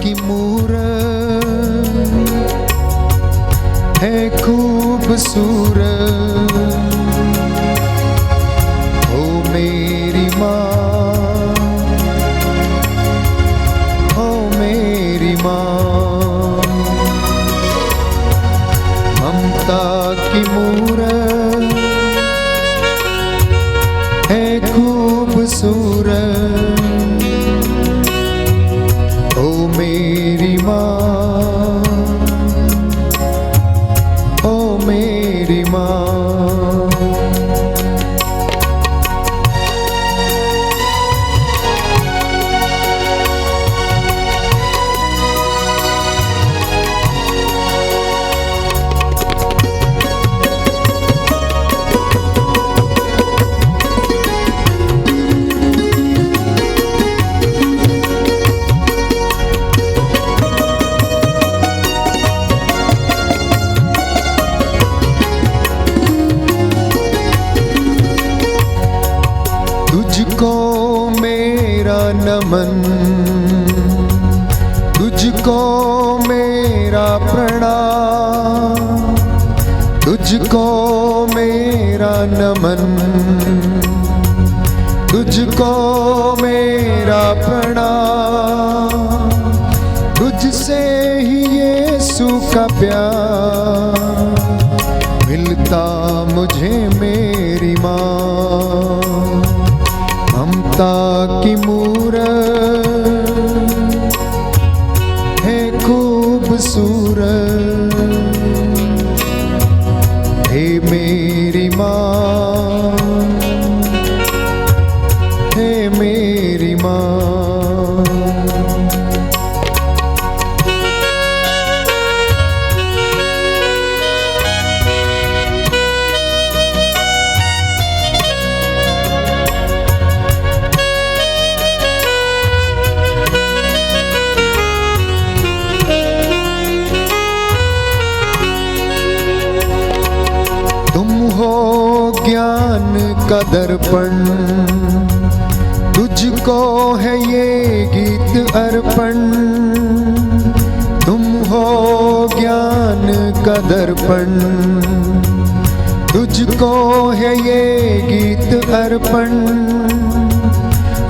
की मूरत है खूबसूरत, ओ मेरी माँ, ओ मेरी माँ। ममता की मूरत है खूबसूरत, ओ मेरी माँ, ओ मेरी माँ। तुझको मेरा नमन, तुझको मेरा प्रणाम, तुझको मेरा नमन, तुझको मेरा प्रणाम। तुझसे ही यीशु का प्यार मिलता मुझे मेरी माँ। ममता की मूरत है खूबसूरत, हे मेरी माँ, हे मेरी माँ। ज्ञान का दर्पण, तुझको है ये गीत अर्पण। तुम हो ज्ञान का दर्पण, तुझको है ये गीत अर्पण।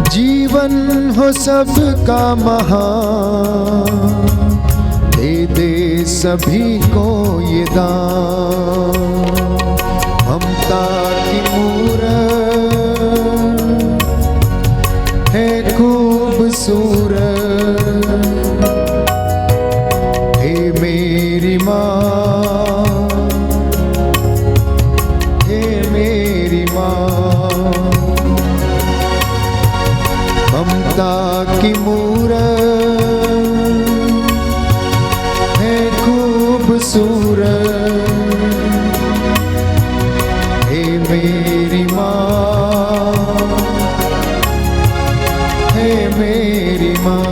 जीवन हो सबका महान, दे दे सभी को ये दान। ममता की मूरत है खूबसूरत, हे मेरी माँ, हे मेरी माँ। ममता की मूरत है खूबसूरत, मेरी माँ, हे मेरी माँ।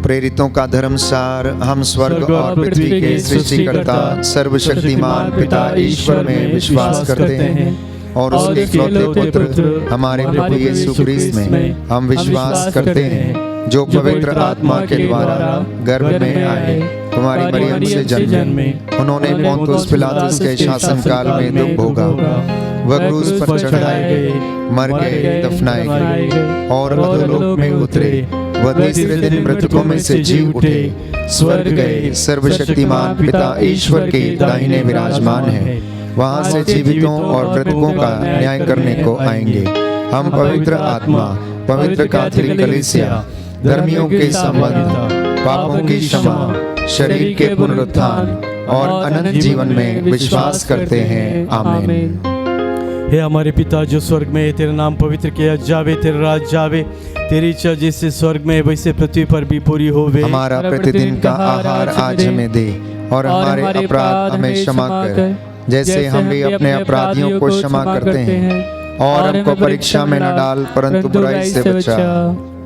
प्रेरितों का धर्मसार। हम स्वर्ग और पृथ्वी के सृष्टिकर्ता सर्वशक्तिमान पिता ईश्वर में विश्वास करते हैं और उसके इकलौते पुत्र हमारे प्रभु यीशु क्रिस्त में हम विश्वास करते हैं, जो पवित्र आत्मा के द्वारा गर्भ में आए, कुमारी मरियम से जन्मे। उन्होंने पोंतुस पिलातुस के शासनकाल में दुख भोगा, वह क्रूस पर चढ़ाए गए, मर गए, दफनाए गए और अधोलोक में उतरे। वह तीसरे दिन मृतकों में से जी उठे, स्वर्ग गए, सर्वशक्तिमान पिता ईश्वर के दाहिने विराजमान है। वहां से जीवितों और मृतकों का न्याय करने को आएंगे। हम पवित्र आत्मा, पवित्र कैथोलिक कलीसिया, धर्मियों के संबंध, पापों की क्षमा, शरीर के पुनरुत्थान और अनंत जीवन में विश्वास करते हैं। आमीन। हे हमारे पिता जो स्वर्ग में है, तेरा नाम पवित्र किया जावे, तेरा राज जावे, तेरी इच्छा जैसे स्वर्ग में वैसे पृथ्वी पर भी पूरी होवे। हमारा प्रतिदिन का आहार आज हमें दे और हमारे अपराध हमें क्षमा कर, जैसे हम भी अपने अपराधियों को क्षमा करते हैं, और हमको परीक्षा में न डाल परंतु बुराई से बचा।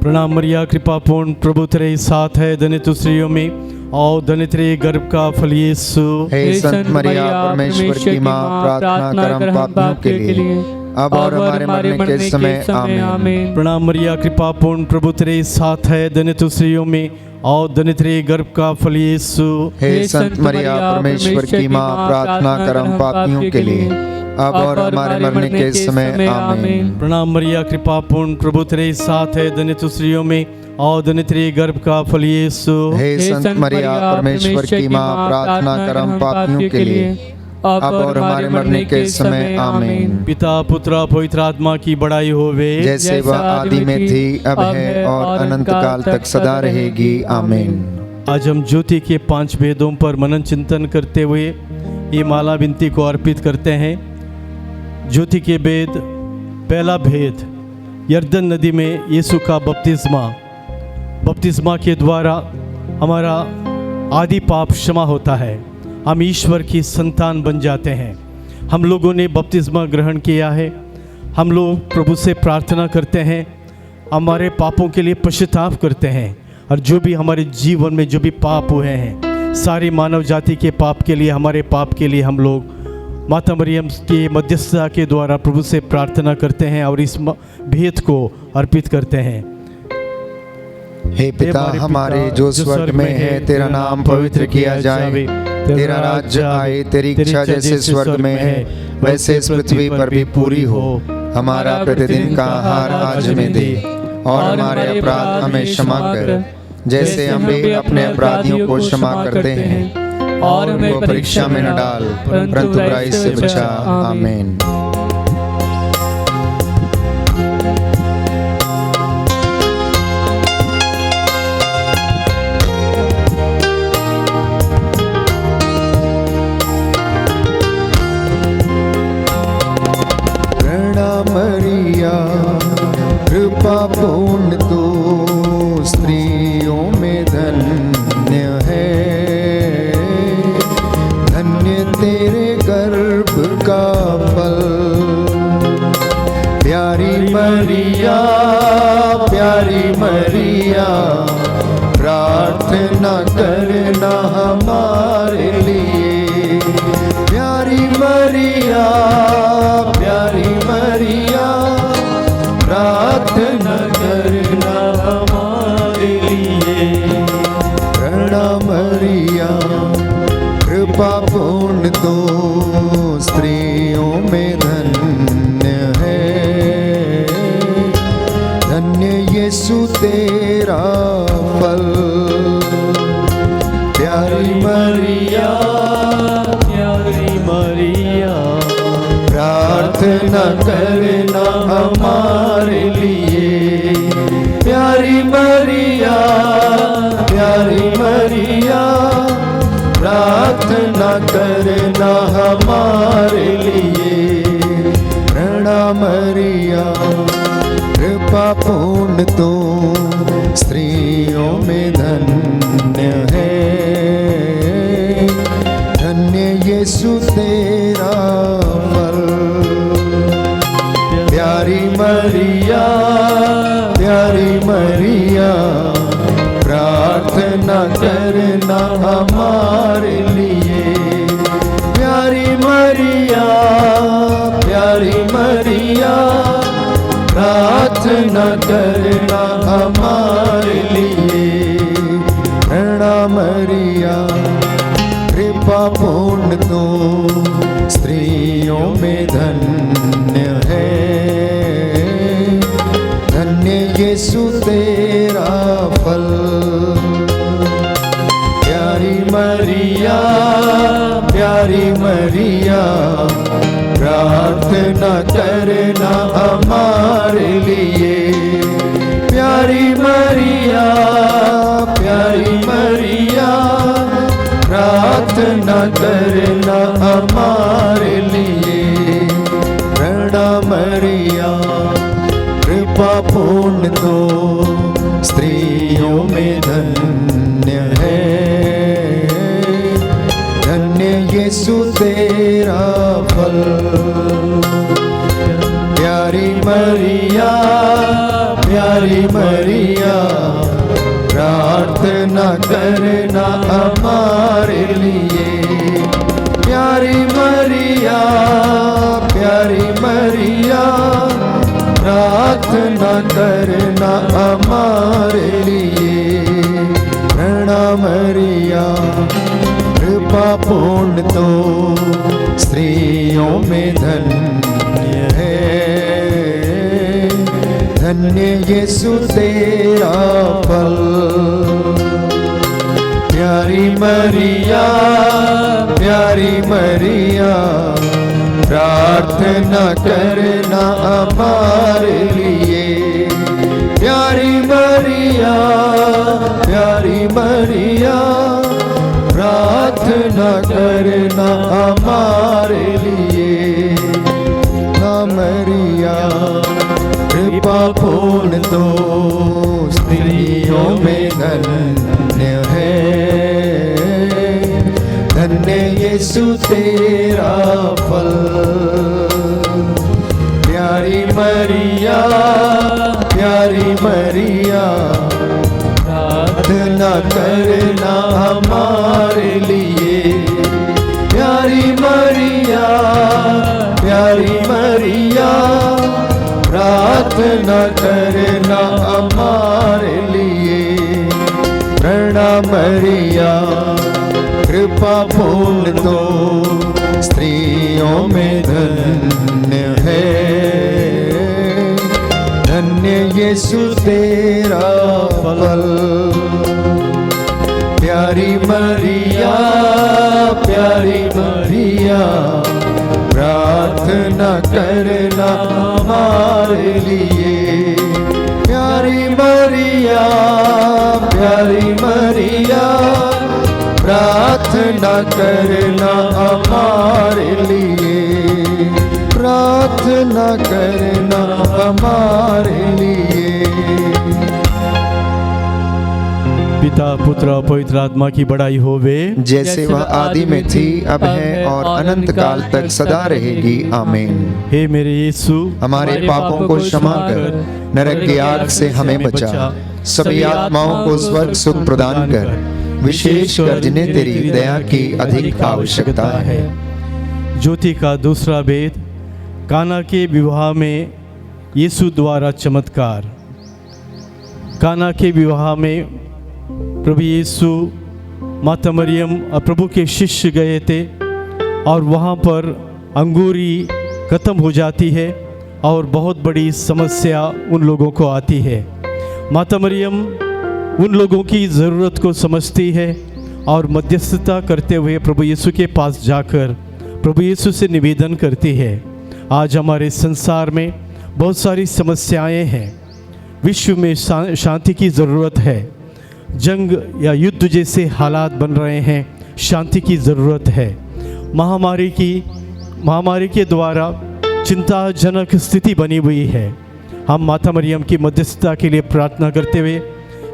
प्रणाम मरिया, कृपा पूर्ण, प्रभु तेरे साथ है, धन्य तू स्त्रियों में और धन्य तेरे गर्भ का फल यीशु। हे संत मरिया परमेश्वर की माँ, प्रार्थना कर हम पापियों के लिए अब और हमारे मरने के समय आमीन। प्रणाम मरिया, कृपा पूर्ण, प्रभु तेरे साथ है, धन्य तू स्त्रियों में और धन्य तेरे गर्भ का फल यीशु। हे संत मरिया परमेश्वर की माँ, प्रार्थना कर हम पापियों के लिए अब और हमारे मरने के समय आमीन। प्रणाम मरिया, कृपा पूर्ण, प्रभु तेरे साथ है, धन्य तू स्त्रियों में और धन्य तेरे गर्भ का फल यीशु। हे संत मरिया परमेश्वर की माँ, प्रार्थना कर हम पापियों के लिए अब और हमारे मरने के समय आमीन। पिता पुत्र पवित्र आत्मा की बड़ाई होवे, जैसे वह आदि में थी, अब है और अनंत काल तक सदा रहेगी आमीन। आज हम ज्योति के 5 भेदों पर मनन चिंतन करते हुए ये माला विनती को अर्पित करते हैं। ज्योति के भेद, पहला भेद, यर्दन नदी में यीशु का बपतिस्मा के द्वारा हमारा आदि पाप क्षमा होता है, हम ईश्वर की संतान बन जाते हैं। हम लोगों ने बपतिस्मा ग्रहण किया है, हम लोग प्रभु से प्रार्थना करते हैं, हमारे पापों के लिए पश्चाताप करते हैं, और जो भी हमारे जीवन में जो भी पाप हुए हैं, सारी मानव जाति के पाप के लिए, हमारे पाप के लिए हम लोग माता मरियम की मध्यस्थता के द्वारा प्रभु से प्रार्थना करते हैं और इस भेद को अर्पित करते हैं। हे पिता हमारे जो स्वर्ग में है, तेरा नाम पवित्र किया जाए, तेरा राज्य आए, तेरी इच्छा जैसे स्वर्ग में है वैसे इस पृथ्वी पर भी पूरी हो। हमारा प्रतिदिन का आहार आज हमें दे, और हमारे अपराध हमें क्षमा कर, जैसे हम भी अपने अपराधियों को क्षमा करते हैं, और हमें परीक्षा में न डाल, परंतु बुराई से बचा। आमीन। मरिया कृपा पूर्ण तू स्त्रियों में धन्य है, धन्य तेरे गर्भ का फल। प्यारी मरिया, प्यारी मरिया, प्रार्थना करना हमारे लिए। प्यारी मरिया, प्यारी मरिया, प्रार्थना करना हमारे लिए। प्रणाम मरिया कृपा पूर्ण तो स्त्रियों में धन्य है, धन्य यीशु तेरा फल। प्यारी मरिया, प्यारी मरिया, प्रार्थना करना हमारे लिए। प्यारी मरिया, प्यारी मरिया, प्रार्थना करना हमारे लिए। प्रणाम मरिया कृपा पूर्ण तो स्त्रियों में धन्य है, धन्य यीशु तेरा फल। प्यारी मरिया, प्यारी मरिया, प्रार्थना करना हमारे लिए। प्यारी मरिया, प्यारी मरिया, प्रार्थना करना हमारे लिए। प्रणाम मरिया कृपा पूर्ण तो स्त्रियों में धन्य है, धन्य यीशु तेरा फल। प्यारी मरिया, प्यारी मरिया, प्रार्थना करना हमारे लिए। प्यारी मरिया, प्यारी मरिया, प्रार्थना करना हमारे लिए। प्रणाम मरिया कृपा पूर्ण तो स्त्रियों में धन्य है, धन्य यीशु तेरा फल। प्यारी मरिया, प्यारी मरिया, प्रार्थना प्रार्थना करना हमारे लिए। प्यारी मरिया, प्यारी मरिया, प्रार्थना करना हमारे लिए। प्रणाम मरिया, कृपा पूर्ण तो स्त्रियों में धन्य है, धन्य यीशु तेरा फल। प्यारी मरिया, प्यारी मरिया, प्रार्थना करना हमारे लिए। प्यारी मरिया, प्यारी मरिया, प्रार्थना करना हमारे लिए। ना मरिया, कृपा पूर्ण तो स्त्रियों में धन्य है, धन्य यीशु तेरा फल। प्यारी मरिया, प्यारी मरिया, प्रार्थना करना हमारे लिए। प्यारी मरिया, प्यारी मरिया, प्रार्थना करना हमारे लिए। प्रणाम मरिया, कृपा पूर्ण तो स्त्रियों में धन्य है, धन्य यीशु तेरा फल। प्यारी मरिया, प्यारी मरिया, प्रार्थना करना हमारे लिए। प्यारी मरिया, प्यारी मरिया, प्रार्थना करना हमारे लिए। प्रार्थना करना हमारे लिए। पिता पुत्र और पवित्र आत्मा की बड़ाई होवे, जैसे वह आदि में थी, अब है और अनंत काल तक सदा रहेगी। आमीन। हे मेरे यीशु, हमारे पापों को क्षमा कर, नरक की आग से हमें बचा, सभी आत्माओं को स्वर्ग सुख प्रदान कर, विशेष कर जिन्हें तेरी दया की अधिक आवश्यकता है। ज्योति का दूसरा भेद, काना के विवाह में यीशु द्वारा चमत्कार। काना के विवाह में प्रभु यीशु, माता मरियम और प्रभु के शिष्य गए थे और वहाँ पर अंगूरी ख़त्म हो जाती है और बहुत बड़ी समस्या उन लोगों को आती है। माता मरियम उन लोगों की ज़रूरत को समझती है और मध्यस्थता करते हुए प्रभु यीशु के पास जाकर प्रभु यीशु से निवेदन करती है। आज हमारे संसार में बहुत सारी समस्याएं हैं, विश्व में शांति की ज़रूरत है, जंग या युद्ध जैसे हालात बन रहे हैं, शांति की ज़रूरत है। महामारी के द्वारा चिंताजनक स्थिति बनी हुई है। हम माता मरियम की मध्यस्थता के लिए प्रार्थना करते हुए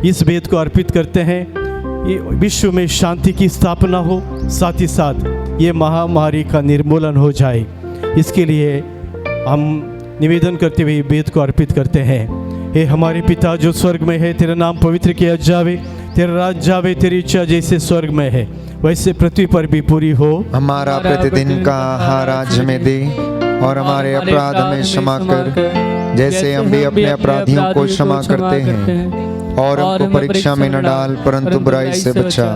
इस भेद को अर्पित करते हैं। ये विश्व में शांति की स्थापना हो, साथ ही साथ ये महामारी का निर्मूलन हो जाए, इसके लिए हम निवेदन करते हुए भेद को अर्पित करते हैं। हे हमारे पिता जो स्वर्ग में है, तेरा नाम पवित्र किया जावे, तेरा राज्य जावे, तेरी इच्छा जैसे स्वर्ग में है वैसे पृथ्वी पर भी पूरी हो। हमारा प्रतिदिन का आहार आज हमें दे, और हमारे अपराध हमें क्षमा कर, जैसे हम भी अपने अपराधियों को क्षमा करते हैं, और हमको परीक्षा में न डाल, परंतु बुराई से बचा।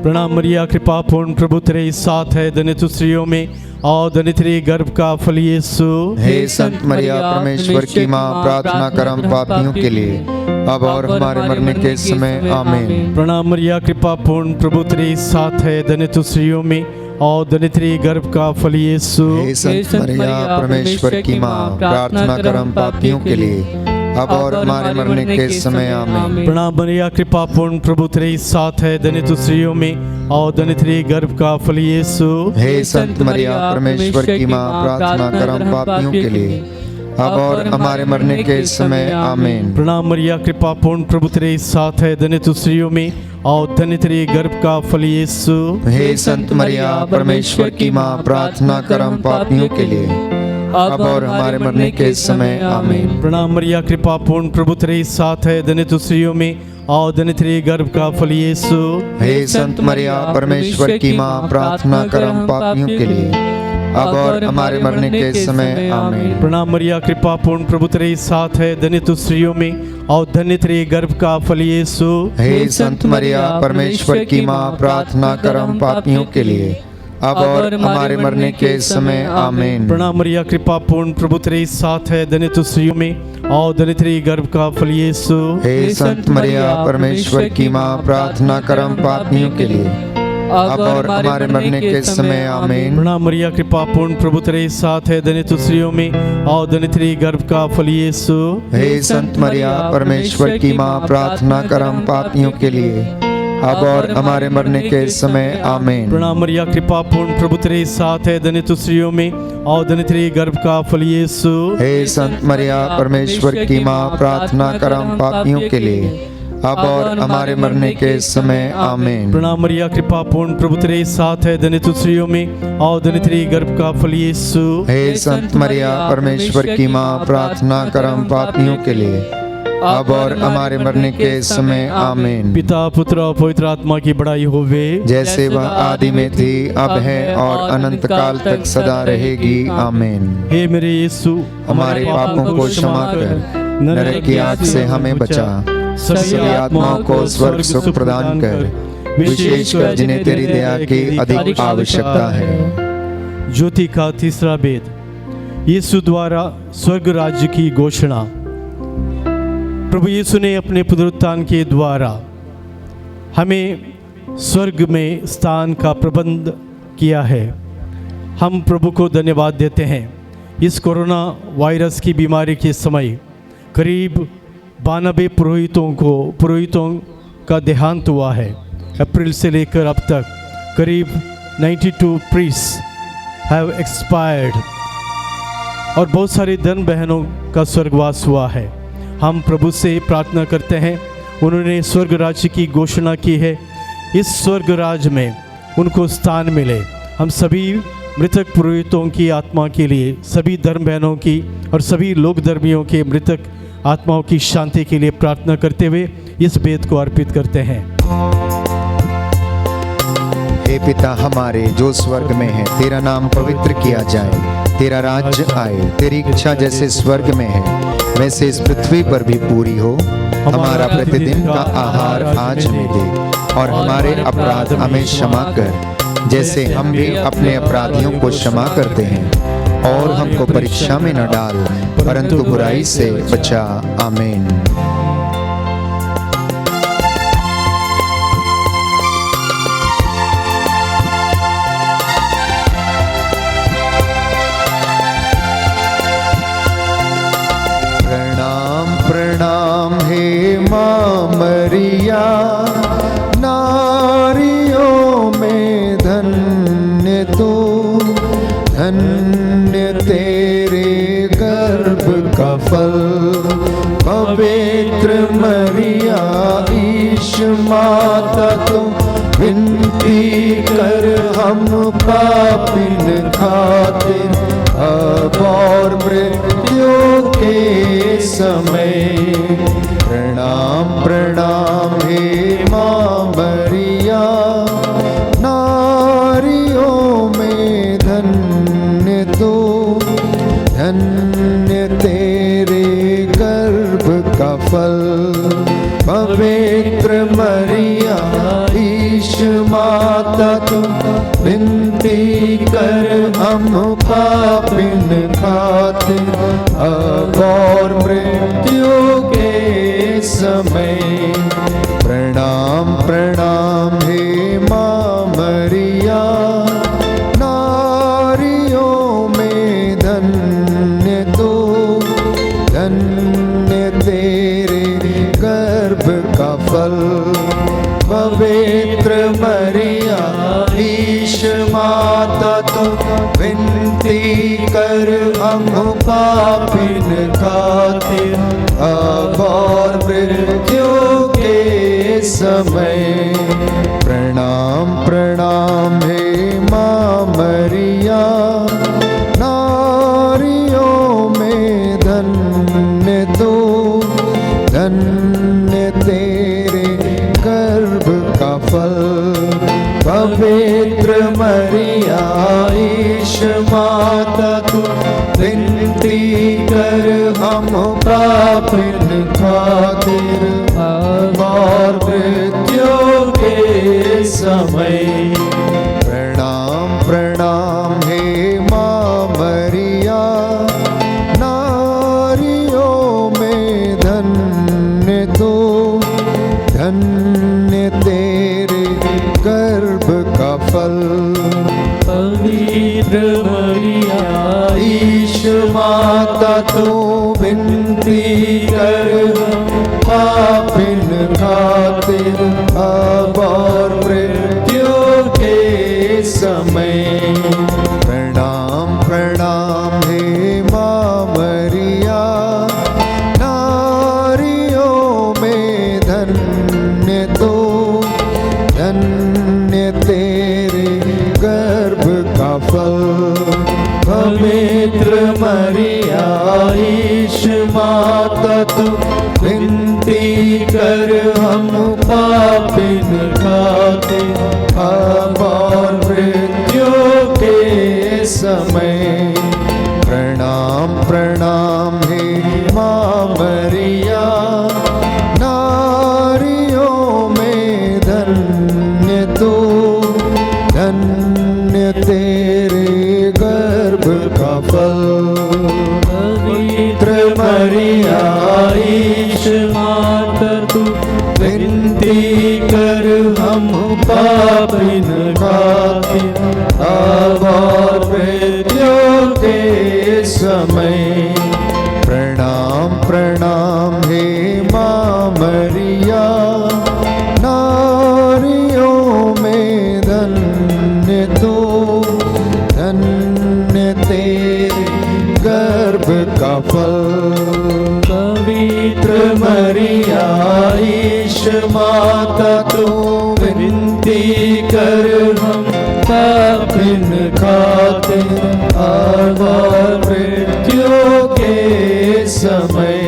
प्रणाम मरिया, कृपा पूर्ण प्रभु तेरे साथ है, धन्य तू स्त्रियों में और धन्य तेरे गर्भ का फल यीशु। हे संत मरिया परमेश्वर की माँ, प्रार्थना कर हम पापियों के लिए, अब और हमारे मरने के समय। आमीन। प्रणाम मरिया, कृपा पूर्ण प्रभु तेरे साथ है, धन्य तू स्त्रियों में और धन्य तेरे गर्भ का फल यीशु। हे संत मरिया परमेश्वर की माँ, प्रार्थना कर हम पापियों के लिए, अब और हमारे मरने के समय। आमीन। प्रणाम मरिया, कृपा पूर्ण प्रभु तेरे साथ है, धन्य तू स्त्रियों में और धन्य तेरे गर्भ का फल यीशु। हे संत मरिया परमेश्वर की माँ, प्रार्थना कर हम पापियों के लिए, अब और हमारे मरने के समय। आमीन। प्रणाम मरिया, कृपा पूर्ण प्रभु तेरे साथ है, धन्य तू स्त्रियों में और धन्य तेरे गर्भ का फल यीशु। हे संत मरिया परमेश्वर की माँ, प्रार्थना कर हम पापियों के लिए, अब और हमारे मरने के समय आमीन। प्रणाम मरिया, कृपा पूर्ण, प्रभु तेरे साथ है, धन्य तू स्त्रियों में और धन्य तेरे गर्भ का फल यीशु। हे संत मरिया, परमेश्वर की माँ, प्रार्थना कर हम पापियों के लिए, अब और हमारे मरने के समय आमीन। प्रणाम मरिया, कृपा पूर्ण, प्रभु तेरे साथ है, धन्य तू स्त्रियों में और धन्य तेरे गर्भ का फल यीशु। हे संत मरिया, परमेश्वर की माँ, प्रार्थना कर हम पापियों के लिए, अब और हमारे मरने के समय आमीन। प्रणाम मरिया, कृपा पूर्ण, प्रभु तेरे साथ है, धन्य तू स्त्रियों में और धन्य तेरे गर्भ का फल यीशु। हे संत मरिया, परमेश्वर की माँ, प्रार्थना कर हम पापियों के लिए, अब और हमारे मरने के समय आमीन। प्रणाम मरिया, कृपा पूर्ण, प्रभु तेरे साथ है, धन्य तू स्त्रियों में और धन्य तेरे गर्भ का फल यीशु। हे संत मरिया, परमेश्वर की माँ, प्रार्थना कर हम पापियों के लिए, अब और हमारे मरने के समय आमीन। प्रणाम मरिया, कृपा पूर्ण, प्रभु तेरे साथ है, धन्य तू स्त्रियों में और धन्य तेरे गर्भ का फल यीशु। हे संत मरिया, परमेश्वर की माँ, प्रार्थना कर हम पापियों के लिए, अब और हमारे मरने के समय आमीन। प्रणाम मरिया, कृपा पूर्ण, प्रभु तेरे साथ है, धन्य तू स्त्रियों में और धन्य तेरे गर्भ का फल यीशु। हे संत मरिया, परमेश्वर की माँ, प्रार्थना कर हम पापियों के लिए, अब और हमारे मरने के समय आमीन। पिता, पुत्र और पवित्र आत्मा की बड़ाई होवे, जैसे वह आदि में थी, अब है और अनंत काल तक सदा रहेगी आमीन। हे मेरे यीशु, हमारे पापों को क्षमा कर, नरक की आग से हमें बचा, सभी आत्माओं को स्वर्ग सुख प्रदान कर, विशेषकर जिन्हें तेरी दया की अधिक आवश्यकता है। ज्योति का तीसरा भेद, यीशु द्वारा स्वर्ग राज्य की घोषणा। प्रभु यीशु ने अपने पुनरुत्थान के द्वारा हमें स्वर्ग में स्थान का प्रबंध किया है। हम प्रभु को धन्यवाद देते हैं। इस कोरोना वायरस की बीमारी के समय करीब 92 पुरोहितों का देहांत हुआ है। अप्रैल से लेकर अब तक करीब 92 प्रीस्ट हैव एक्सपायर्ड और बहुत सारी धन बहनों का स्वर्गवास हुआ है। हम प्रभु से प्रार्थना करते हैं, उन्होंने स्वर्ग राज्य की घोषणा की है, इस स्वर्ग राज्य में उनको स्थान मिले। हम सभी मृतक पुरोहितों की आत्मा के लिए, सभी धर्म बहनों की और सभी लोक धर्मियों के मृतक आत्माओं की शांति के लिए प्रार्थना करते हुए इस भेद को अर्पित करते हैं। हे पिता हमारे जो स्वर्ग में है, तेरा नाम पवित्र किया जाए, तेरा राज्य आए, तेरी इच्छा जैसे स्वर्ग में है वैसे इस पृथ्वी पर भी पूरी हो। हमारा प्रतिदिन का आहार आज हमें दे और हमारे अपराध हमें क्षमा कर, जैसे हम भी अपने अपराधियों को क्षमा करते हैं, और हमको परीक्षा में न डाल, परंतु बुराई से बचा। आमीन। प्रणाम हे माँ मरिया, नारियों में धन्य तू, धन्य तेरे गर्भ का फल। पवित्र मरिया ईश माता तू, विनती कर हम पापिन खातिर, अब और मृत्यु के समय। प्रणाम प्रणाम हे माँ मरिया, नारियों में धन्य तू, धन्य तेरे गर्भ का फल। पवित्र मरिया ईश माता तू, विनती कर हम पापिन खातिर, अब और मृत्यु के समय। प्रणाम प्रणाम हे माँ मरिया, नारियों में धन्य तू, धन्य तेरे गर्भ का फल। पवित्र मरिया ईश माता तू, विनती कर हम पापिन खातिर, अब और मृत्यु के समय। प्रणाम प्रणाम हे माँ मरिया, नारियों पवित्र मरिया ईश माता तू विनती कर हम पापिन खातिर और मृत्यु के समय। प्रणाम प्रणाम हे माँ मरिया, नारियों में धन्य तो, धन्य तेरे गर्भ का फल। पवित्र मरिया ईश माता तू विनती कर पापिन खातिर अब और मृत्यु के समय। प्रणाम प्रणाम हे माँ मरिया, नारियों में धन्य तो, धन्य तेरे गर्भ का फल। पवित्र मरिया ईश माता तू विनती कर हम पापिन खातिर अब और मृत्यु के समय। प्रणाम प्रणाम हे माँ मरिया, नारियों में धन्य तो, धन्य तेरे गर्भ का फल। पवित्र मरिया ईश माता तू विनती कर हम पापिन खातिर अब और मृत्यु के समय। प्रणाम प्रणाम हे माँ मरिया, नारियों में धन्य तो, धन्य तेरे गर्भ का फल। पवित्र मरिया ईश माता तू विनती कर हम पापिन खातिर अब और मृत्यु के समय।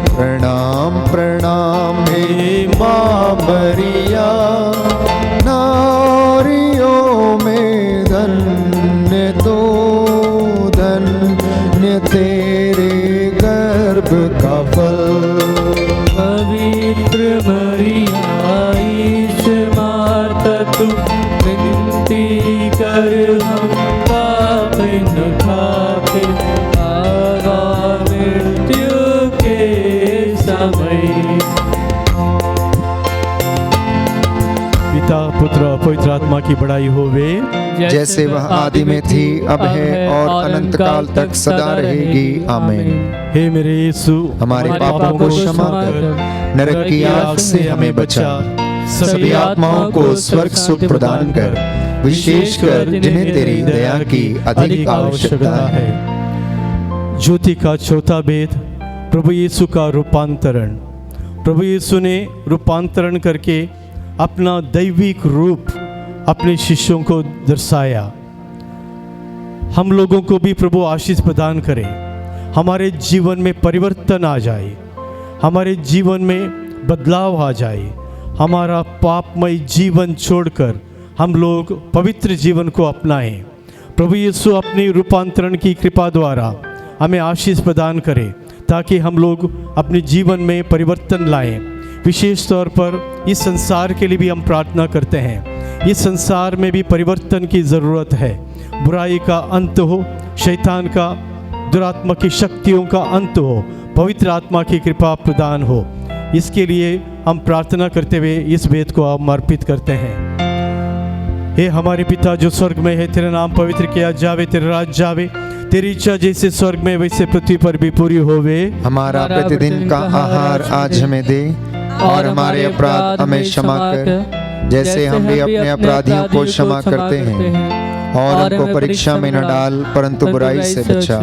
प्रणाम प्रणाम हे माँ मरिया, नारियों में धन्य तो, धन्य तेरे गर्भ का फल। पवित्र मरिया ईश माता तू विनती कर हम पापिन खातिर अब और मृत्यु के समय। पिता पुत्र और पवित्र आत्मा की बड़ाई होवे, जैसे वह आदि में थी, अब है और अनंत काल तक सदा रहेगी। आमीन। हे मेरे यीशु, हमारे पापों को क्षमा कर, नरक की आग से हमें बचा, सभी आत्माओं को स्वर्ग सुख प्रदान कर, विशेषकर जिन्हें तेरी दया की अधिक आवश्यकता है। ज्योति का चौथा भेद, प्रभु यीशु का रूपांतरण। प्रभु यीशु ने रूपांतरण करके अपना दैविक रूप अपने शिष्यों को दर्शाया। हम लोगों को भी प्रभु आशीष प्रदान करे, हमारे जीवन में परिवर्तन आ जाए, हमारे जीवन में बदलाव आ जाए, हमारा पापमय जीवन छोड़कर हम लोग पवित्र जीवन को अपनाएं। प्रभु यीशु अपनी रूपांतरण की कृपा द्वारा हमें आशीष प्रदान करे, ताकि हम लोग अपने जीवन में परिवर्तन लाएं। विशेष तौर पर इस संसार के लिए भी हम प्रार्थना करते हैं। इस संसार में भी परिवर्तन की ज़रूरत है। बुराई का अंत हो, शैतान का, दुरात्मा की शक्तियों का अंत हो, पवित्र आत्मा की कृपा प्रदान हो। इसके लिए हम प्रार्थना करते हुए इस वेद को हम अर्पित करते हैं। हे हमारे पिता जो स्वर्ग में है, तेरा नाम पवित्र किया जावे, तेरा राज्य जावे, तेरी इच्छा जैसे स्वर्ग में वैसे पृथ्वी पर भी पूरी होवे। हमारा प्रतिदिन का आहार आज हमें दे, और हमारे अपराध हमें क्षमा कर, जैसे हम भी अपने अपराधियों को क्षमा करते हैं, और हमको परीक्षा में न डाल, परंतु बुराई से बचा।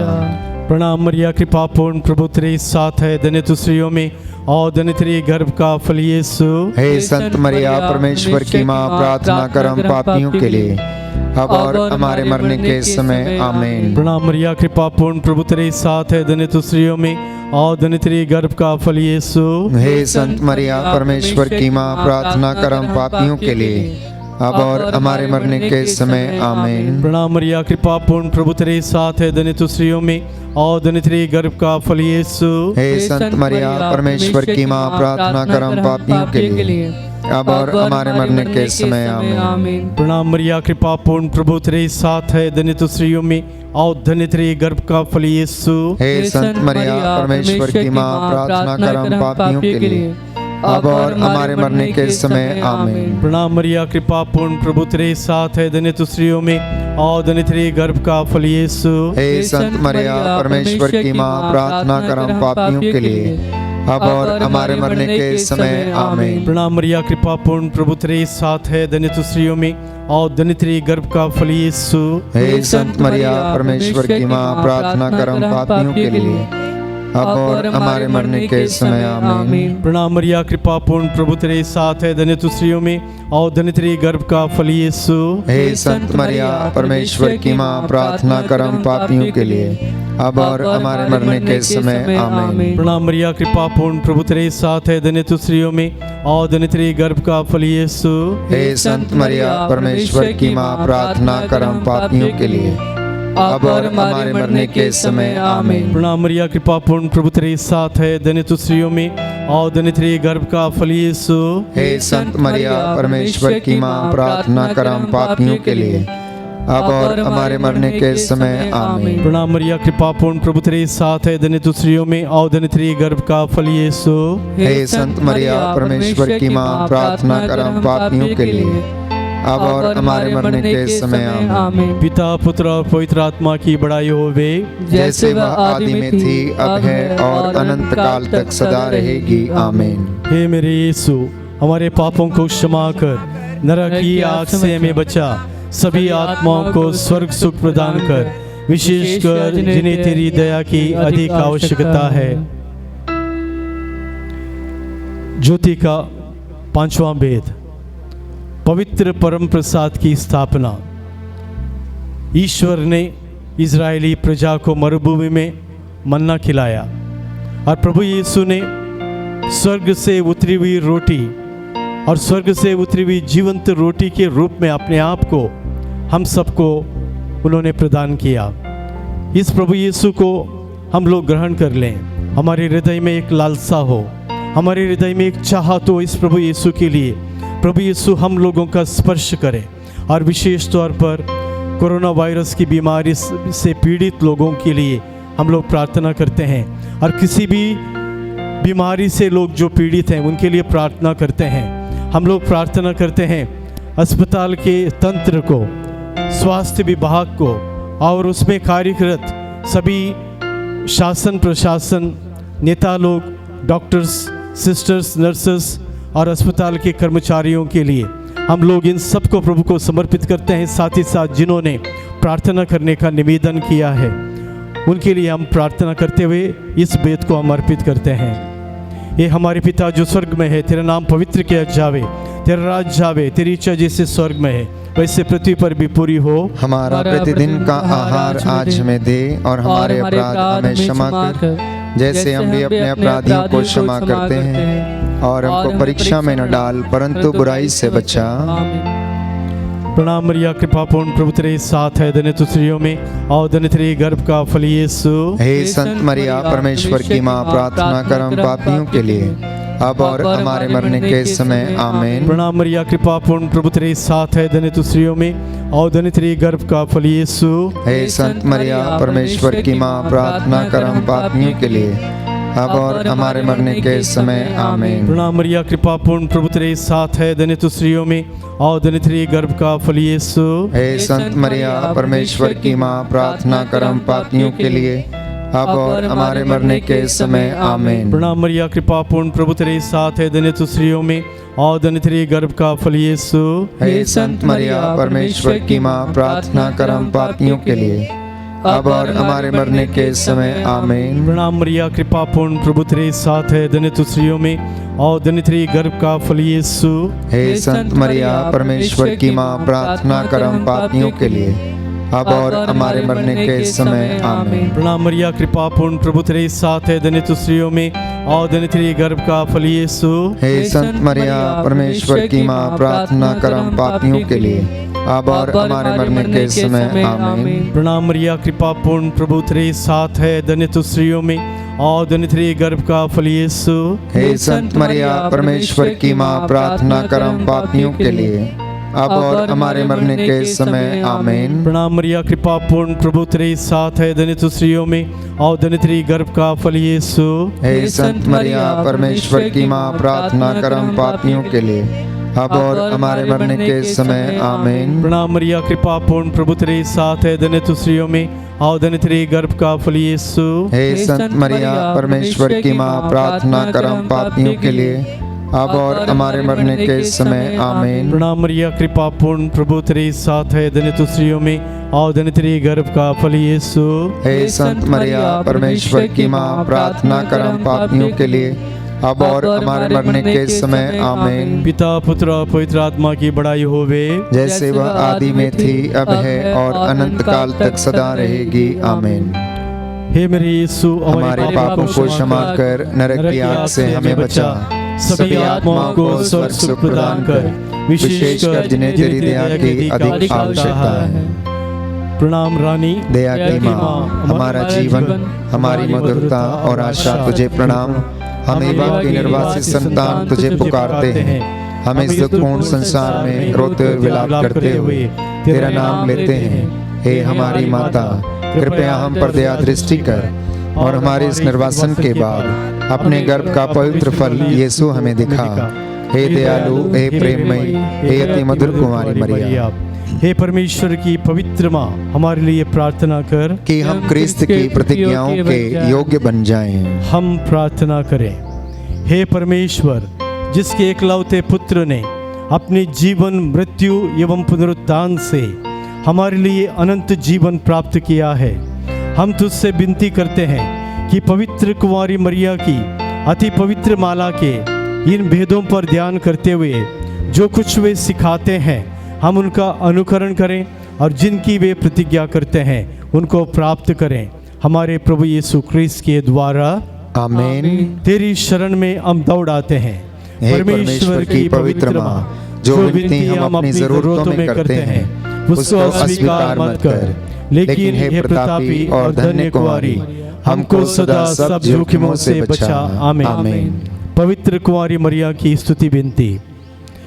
प्रणाम मरिया, कृपा पूर्ण, प्रभु तेरे साथ है, धन्य तू स्त्रियों में और धन्य तेरे गर्भ का फल यीशु। हे संत मरिया, परमेश्वर की माँ, प्रार्थना कर हम पापियों के लिए, अब और हमारे मरने के समय। आमीन। प्रणाम मरिया, कृपा पूर्ण, प्रभु तेरे साथ है, धन्य तू स्त्रियों में और धन्य तेरे गर्भ का फल यीशु। हे संत मरिया, परमेश्वर की माँ, प्रार्थना कर हम पापियों के लिए, अब और हमारे मरने के समय आमीन। प्रणाम मरिया, कृपा पूर्ण, प्रभु तेरे साथ है, धन्य तू स्त्रियों में और धन्य तेरे गर्भ का फल यीशु। हे संत मरिया, परमेश्वर की माँ, प्रार्थना कर हम पापियों के लिए, अब और हमारे मरने के समय आमीन। प्रणाम मरिया, कृपा पूर्ण, प्रभु तेरे साथ है, धन्य तू स्त्रियों में और धन्य तेरे गर्भ का फल यीशु। हे संत मरिया, परमेश्वर की माँ, प्रार्थना कर हम पापियों के लिए, अब और हमारे मरने के समय आमीन। प्रणाम मरिया, कृपा पूर्ण, प्रभु तेरे साथ है, धन्य तू स्त्रियों में और धन्य तेरे गर्भ का फल यीशु। हे संत मरिया, परमेश्वर की माँ, प्रार्थना कर हम पापियों के लिए, अब और हमारे मरने के समय आमीन। प्रणाम मरिया, कृपा पूर्ण, प्रभु तेरे साथ है, धन्य तू स्त्रियों में और धन्य तेरे गर्भ का फल यीशु। हे संत मरिया, परमेश्वर की माँ, प्रार्थना कर हम पापियों के लिए, अब और हमारे मरने के समय आमीन। प्रणाम मरिया, कृपा पूर्ण, प्रभु तेरे साथ है, धन्य तू स्त्रियों में और धन्य तेरे गर्भ का फल यीशु। हे संत मरिया, परमेश्वर की माँ, प्रार्थना कर हम पापियों के लिए, अब और हमारे मरने के समय आमीन। प्रणाम मरिया, कृपा पूर्ण, प्रभु तेरे साथ है, धन्य तू स्त्रियों में और धन्य तेरे गर्भ का फल यीशु। हे संत मरिया, परमेश्वर की माँ, प्रार्थना कर हम पापियों के लिए, अब और हमारे मरने के समय आमीन। प्रणाम मरिया, कृपा पूर्ण, प्रभु तेरे साथ है, धन्य तू स्त्रियों में और धन्य तेरे गर्भ का फल यीशु। हे संत मरिया, परमेश्वर की माँ, प्रार्थना कर हम पापियों के लिए, अब और हमारे मरने के समय आमीन। प्रणाम मरिया, कृपा पूर्ण, प्रभु तेरे साथ है, धन्य तू स्त्रियों में और धन्य तेरे गर्भ का फल यीशु। हे संत मरिया, परमेश्वर की माँ, प्रार्थना कर हम पापियों के लिए, अब और हमारे मरने के समय आमीन। पिता, पुत्र और पवित्र आत्मा की बड़ाई होवे, जैसे वह आदि में थी, अब है और अनंत काल तक सदा रहेगी आमीन। हे मेरे यीशु, हमारे पापों को क्षमा कर, नरक की आग से हमें बचा, सभी आत्माओं को स्वर्ग सुख प्रदान कर, विशेषकर जिन्हें तेरी दया की अधिक आवश्यकता है। ज्योति का पांचवा भेद, पवित्र परम प्रसाद की स्थापना। ईश्वर ने इजरायली प्रजा को मरुभूमि में मन्ना खिलाया और प्रभु यीशु ने स्वर्ग से उतरी हुई रोटी और स्वर्ग से उतरी हुई जीवंत रोटी के रूप में अपने आप को हम सबको उन्होंने प्रदान किया। इस प्रभु यीशु को हम लोग ग्रहण कर लें। हमारे हृदय में एक लालसा हो, हमारे हृदय में एक चाहत हो इस प्रभु यीशु के लिए। प्रभु यीशु हम लोगों का स्पर्श करे और विशेष तौर पर कोरोना वायरस की बीमारी से पीड़ित लोगों के लिए हम लोग प्रार्थना करते हैं और किसी भी बीमारी से लोग जो पीड़ित हैं उनके लिए प्रार्थना करते हैं। हम लोग प्रार्थना करते हैं अस्पताल के तंत्र को, स्वास्थ्य विभाग को और उसमें कार्यरत सभी शासन प्रशासन नेता लोग, डॉक्टर्स, सिस्टर्स, नर्सेस और अस्पताल के कर्मचारियों के लिए हम लोग इन सबको प्रभु को समर्पित करते हैं। साथ ही साथ जिन्होंने प्रार्थना करने का निवेदन किया है उनके लिए हम प्रार्थना करते हुए इस वेद को हम अर्पित करते हैं। ये हमारे पिता जो स्वर्ग में है, तेरा नाम पवित्र किया जावे, तेरा राज जावे, तेरी इच्छा जैसे स्वर्ग में है वैसे पृथ्वी पर भी पूरी हो। हमारा प्रतिदिन का आहार आज हमें दे और हमारे अपराध हमें क्षमा कर, जैसे हम भी अपने अपराधियों को क्षमा करते हैं, और हमको परीक्षा में न डाल परंतु बुराई से बचा। प्रणाम मरिया, कृपा पूर्ण, प्रभु तेरे साथ है, धन्य तू स्त्रियों में और धन्य तेरे गर्भ का फल यीशु। हे संत मरिया, परमेश्वर की माँ, प्रार्थना कर हम पापियों के लिए, अब और हमारे मरने के समय आमीन। प्रणाम मरिया, कृपा पूर्ण, प्रभु तेरे साथ है, धन्य तू स्त्रियों में और धन्य तेरे गर्भ का फल यीशु। हे संत मरिया, परमेश्वर की माँ, प्रार्थना कर हम पापियों के लिए, अब और हमारे मरने के समय आमीन। प्रणाम मरिया, कृपा पूर्ण, प्रभु तेरे साथ है, धन्य तू स्त्रियों में और धन्य तेरे गर्भ का फल यीशु। हे संत मरिया, परमेश्वर की माँ, प्रार्थना कर हम पापियों के लिए, अब और हमारे मरने के समय आमीन। प्रणाम मरिया, कृपा पूर्ण, प्रभु तेरे साथ है, धन्य तू स्त्रियों में और धन्य तेरे गर्भ का फल यीशु। हे संत मरिया, परमेश्वर की माँ, प्रार्थना कर हम पापियों के लिए, अब और हमारे मरने के समय आमीन। प्रणाम मरिया, कृपा पूर्ण, प्रभु तेरे साथ है, धन्य तू स्त्रियों में और धन्य तेरे गर्भ का फल यीशु। हे संत मरिया, परमेश्वर की माँ, प्रार्थना कर हम पापियों के लिए, अब और हमारे मरने के समय आमीन। प्रणाम मरिया, कृपा पूर्ण, प्रभु तेरे साथ है, धन्य तू स्त्रियों में और धन्य तेरे गर्भ का फल यीशु। हे संत मरिया, परमेश्वर की माँ, प्रार्थना कर हम पापियों के लिए, अब और हमारे मरने के समय आमीन। प्रणाम मरिया, कृपा पूर्ण, प्रभु तेरे साथ है, धन्य तू स्त्रियों में और धन्य तेरे गर्भ का फल यीशु। हे संत मरिया, परमेश्वर की माँ, प्रार्थना कर हम पापियों के लिए, अब और हमारे मरने के समय आमीन। प्रणाम मरिया, कृपा पूर्ण, प्रभु तेरे साथ है, धन्य तू स्त्रियों में और धन्य तेरे गर्भ का फल यीशु। हे संत मरिया, परमेश्वर की माँ, प्रार्थना कर हम पापियों के लिए, अब और हमारे मरने के समय आमीन। प्रणाम मरिया, कृपा पूर्ण, प्रभु तेरे साथ है, धन्य तू स्त्रियों में और धन्य तेरे गर्भ का फल यीशु। हे संत मरिया, परमेश्वर की माँ, प्रार्थना कर हम पापियों के लिए, अब और हमारे मरने के समय आमीन। प्रणाम मरिया, कृपा पूर्ण, प्रभु तेरे साथ है, धन्य तू स्त्रियों में और धन्य तेरे गर्भ का फल यीशु। हे संत मरिया, परमेश्वर की माँ, प्रार्थना कर हम पापियों के लिए, अब और हमारे मरने के समय आमीन। पिता, पुत्र और पवित्र आत्मा की बड़ाई होवे, जैसे वह आदि में थी, अब है और अनंत काल तक सदा रहेगी आमीन। हे मेरे यीशु, हमारे पापों को क्षमा कर नरक की आग से हमें बचा, सभी आत्माओं को स्वर्ग सुख प्रदान कर, विशेषकर जिन्हें तेरी दया की अधिक आवश्यकता है। प्रणाम रानी, दया की माँ, हमारा जीवन, हमारी मधुरता और आशा तुझे प्रणाम। हम एवा की निर्वासित संतान तुझे पुकारते हैं। हम इस दुखपूर्ण संसार में रोते हुए विलाप करते हुए तेरा नाम लेते हैं। हे हमारी माता, कृपया हम पर दया दृष्टि कर और हमारे इस निर्वासन के बाद अपने गर्भ का पवित्र फल यीशु हमें दिखा। हे दयालु, हे प्रेममयी, हे अति मधुर कुमारी मरिया, हे परमेश्वर की पवित्र माँ, हमारे लिए प्रार्थना कर कि हम क्रिस्त की प्रतिज्ञाओं के योग्य बन जाएं। हम प्रार्थना करें। हे परमेश्वर, जिसके एकलौते पुत्र ने अपने जीवन, मृत्यु एवं पुनरुत्थान से हमारे लिए अनंत जीवन प्राप्त किया है, हम तुझसे विनती करते हैं कि पवित्र कुंवारी मरिया की अति पवित्र माला के इन भेदों पर ध्यान करते हुए जो कुछ वे सिखाते हैं, हम उनका अनुकरण करें और जिनकी वे प्रतिज्ञा करते हैं उनको प्राप्त करें। हमारे प्रभु यीशु क्रिस्त के द्वारा आमीन। तेरी शरण में हम दौड़ आते हैं। हे परमेश्वर की पवित्र माँ, जो विनती हम अपनी जरूरतों में करते हैं उसको अस्वीकार मत कर, लेकिन हे प्रतापी और धन्य कुंवारी, हमको सदा सब जोखिमों से बचा। आमीन। पवित्र कुंवारी मरिया की स्तुति विनती।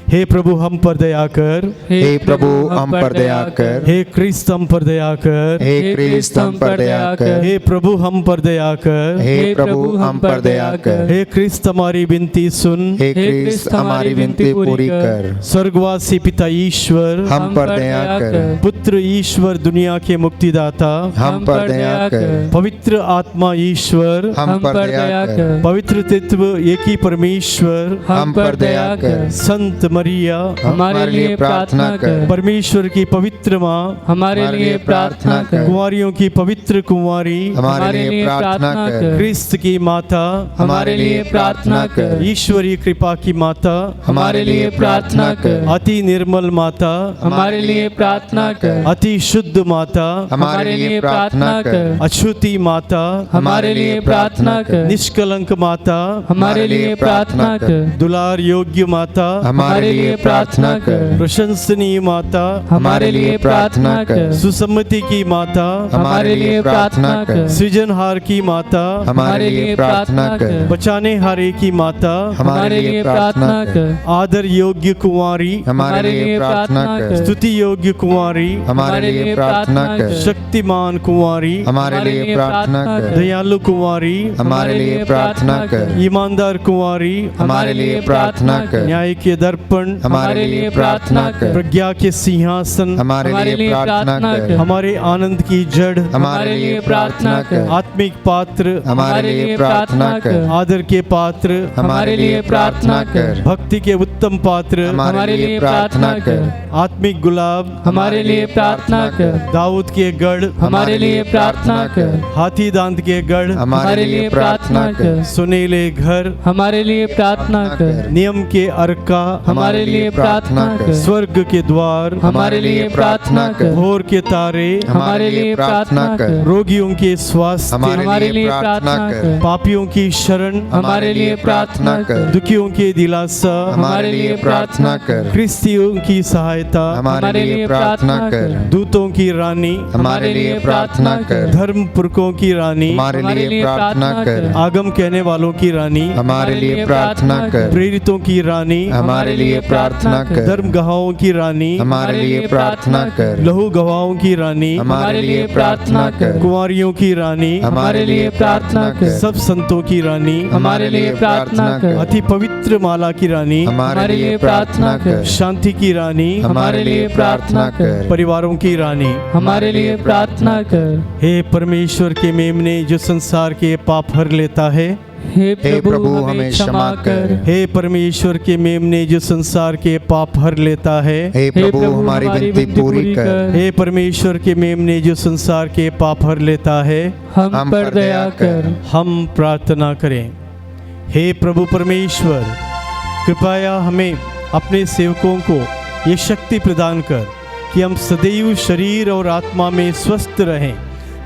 हे प्रभु हम पर दया कर, हे प्रभु हम पर दया कर, हे क्रिस्त हम पर दया कर, हे क्रिस्त हम पर दया कर, हे प्रभु हम पर दया कर, हे प्रभु हम पर दया कर, हे क्रिस्त हमारी विनती सुन, हे क्रिस्त हमारी विनती पूरी कर। स्वर्गवासी पिता ईश्वर हम पर दया कर, पुत्र ईश्वर दुनिया के मुक्तिदाता हम पर दया कर, पवित्र आत्मा ईश्वर हम पर दया कर, पवित्र तत्व एक ही परमेश्वर हम पर दया कर। संत मरिया हमारे लिए प्रार्थना कर। परमेश्वर की पवित्र माँ हमारे लिए प्रार्थना कर। कुंवारियों की पवित्र कुंवारी हमारे लिए प्रार्थना कर। क्रिस्त की माता हमारे लिए प्रार्थना कर। ईश्वरीय कृपा की माता हमारे लिए प्रार्थना कर। अति निर्मल माता हमारे लिए प्रार्थना कर। अति शुद्ध माता हमारे लिए प्रार्थना कर। अछूती माता हमारे लिए प्रार्थना कर। निष्कलंक माता हमारे लिए प्रार्थना कर। दुलार योग्य माता हमारे लिए प्रार्थना कर। प्रशंसनीय माता हमारे लिए प्रार्थना कर। सुसम्मति की माता हमारे लिए प्रार्थना कर। सृजनहार की माता हमारे लिए प्रार्थना कर। बचाने हारे की माता हमारे लिए प्रार्थना कर। आदर योग्य कुंवारी हमारे लिए प्रार्थना कर। स्तुति योग्य कुंवारी हमारे लिए प्रार्थना कर। शक्तिमान कुंवारी हमारे लिए प्रार्थना कर। दयालु कुंवारी हमारे लिए प्रार्थना कर। ईमानदार कुंवारी हमारे लिए प्रार्थना कर। न्याय के दर्पण हमारे लिए प्रार्थना कर। प्रज्ञा के सिंहासन हमारे लिए प्रार्थना कर। हमारे आनंद की जड़ हमारे लिए प्रार्थना कर। आत्मिक पात्र हमारे लिए प्रार्थना कर। आदर के पात्र हमारे लिए प्रार्थना कर। भक्ति के उत्तम पात्र हमारे लिए प्रार्थना कर। आत्मिक गुलाब हमारे लिए प्रार्थना कर। दाऊद के गढ़ हमारे लिए प्रार्थना कर। हाथी दांत के गढ़ हमारे लिए प्रार्थना कर। सुनेले घर हमारे लिए प्रार्थना कर। नियम के अर्का हमारे लिए प्रार्थना कर। स्वर्ग के द्वार हमारे लिए प्रार्थना कर। भोर के तारे हमारे लिए प्रार्थना कर। रोगियों के स्वास्थ्य हमारे लिए प्रार्थना कर। पापियों की शरण हमारे लिए प्रार्थना कर। दुखियों के दिलासा हमारे लिए प्रार्थना कर। क्रिस्तियों की सहायता हमारे लिए प्रार्थना कर। दूतों की रानी हमारे लिए प्रार्थना कर। धर्म पुरखों की रानी हमारे लिए प्रार्थना कर। आगम कहने वालों की रानी हमारे लिए प्रार्थना कर। प्रेरितों की रानी हमारे लिए प्रार्थना कर। धर्म गवाहों की रानी हमारे लिए प्रार्थना कर। लहू गवाहों की रानी हमारे लिए प्रार्थना कर। कुंवारियों की रानी हमारे लिए प्रार्थना कर। सब संतों की रानी हमारे लिए प्रार्थना कर। अति पवित्र माला की रानी हमारे लिए प्रार्थना कर। शांति की रानी हमारे लिए प्रार्थना कर। परिवारों की रानी हमारे लिए प्रार्थना कर। हे परमेश्वर के मेमने जो संसार के पाप हर लेता है, हे प्रभु, प्रभु हमें हमें क्षमा क्षमा कर। कर। हे परमेश्वर के मेमने जो संसार के पाप हर लेता है, हे प्रभु हमारी विनती पूरी कर। हे परमेश्वर के मेमने जो संसार के पाप हर लेता है, हम पर दया कर। हम प्रार्थना करें। हे प्रभु परमेश्वर, कृपया हमें अपने सेवकों को ये शक्ति प्रदान कर कि हम सदैव शरीर और आत्मा में स्वस्थ रहें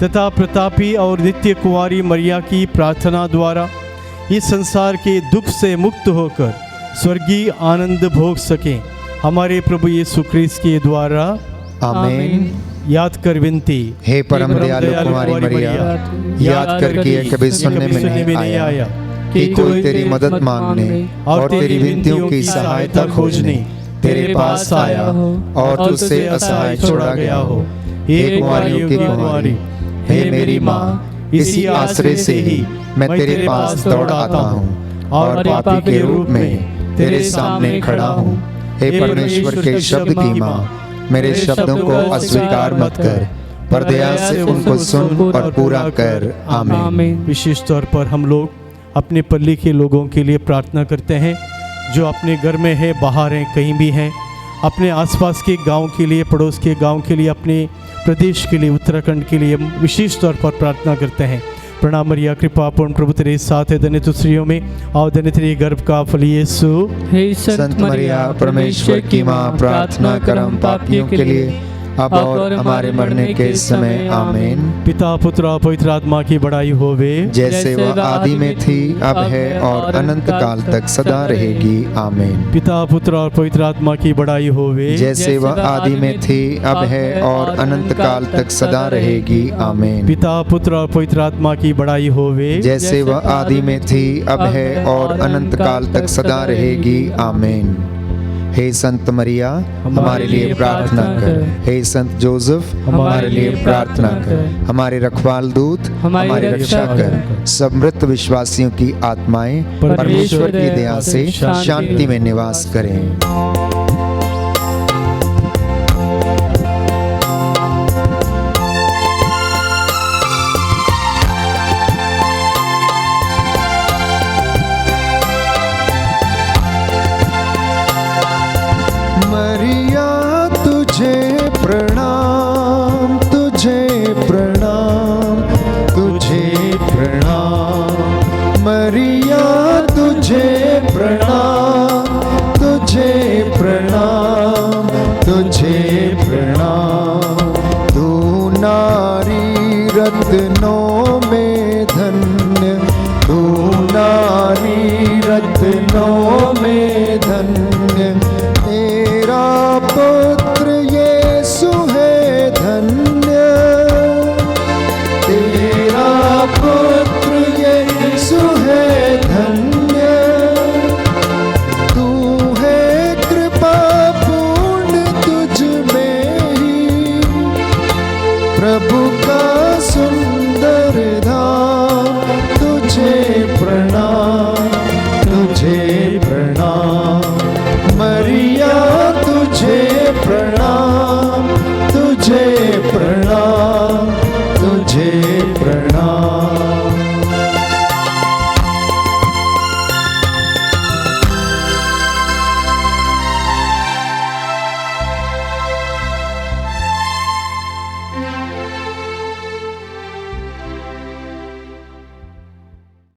तथा प्रतापी और नित्य कुंवारी मरिया की प्रार्थना द्वारा इस संसार के दुख से मुक्त होकर स्वर्गीय आनंद भोग सकें। हमारे प्रभु यीशु ख्रीस्त के द्वारा आमीन। याद कर विनती। हे परम दयालु कुमारी मरिया, याद कर कि यह कभी सुनने में नहीं आया कि कोई तेरी मदद मांगने और तेरी विनतियों की सहायता खोजने तेरे पास आया और तुझसे असहाय छोड़ा गया हो। हे कुंवारियों की कुंवारी, हे मेरी माँ, इसी आश्रय से ही मैं तेरे पास दौड़ आता हूँ और पापी के रूप में तेरे सामने खड़ा हूँ। हे परमेश्वर के शब्द की माँ, मेरे शब्दों को अस्वीकार मत कर, पर दया से उनको सुन और पूरा कर। आमीन। विशेष तौर पर हम लोग अपने पल्ली के लोगों के लिए प्रार्थना करते हैं जो अपने घर में है, बाहर हैं, कहीं भी हैं। अपने आसपास के गांव के लिए, पड़ोस के गांव के लिए, अपने प्रदेश के लिए, उत्तराखंड के लिए विशेष तौर पर प्रार्थना करते हैं। प्रणाम मरिया, कृपा पूर्ण प्रभु तेरे साथ है, धन्य तू स्त्रियों में और धन्य तेरे गर्भ का फल यीशु। हे संत मरिया परमेश्वर की माँ, प्रार्थना कर हम पापियों के लिए अब और हमारे मरने के समय। आमीन। पिता पुत्र और पवित्र आत्मा की बड़ाई होवे, जैसे वह आदि में थी, अब है और अनंत काल तक सदा रहेगी। आमीन। पिता पुत्र और पवित्र आत्मा की बड़ाई होवे, जैसे वह आदि में थी, अब है और अनंत काल तक सदा रहेगी। आमीन। पिता पुत्र और पवित्र आत्मा की बड़ाई होवे, जैसे वह आदि में थी, अब है और अनंत काल तक सदा रहेगी। आमीन। हे संत मरिया, हमारे लिए प्रार्थना कर। हे संत जोसेफ, हमारे लिए प्रार्थना कर। हमारे रखवाल दूत हमारी रक्षा कर। सब मृत विश्वासियों की आत्माएं परमेश्वर की दया से शांति में निवास करें। मरिया तुझे प्रणाम, तुझे प्रणाम, तुझे प्रणाम। मरिया तुझे प्रणाम, तुझे प्रणाम, तुझे प्रणाम। तू नारी रत्नों में धन्य, तू नारी रत्नों में धन्य। तेरा पुत्र यीशु है धन्य, तेरा पुत्र यीशु है धन्य। तू है कृपा पूर्ण, तुझ में ही प्रभु का सुंदर धाम। तुझे प्रणाम, तुझे प्रणाम। मरिया तुझे प्रणाम, तुझे प्रणाम, तुझे प्रणाम।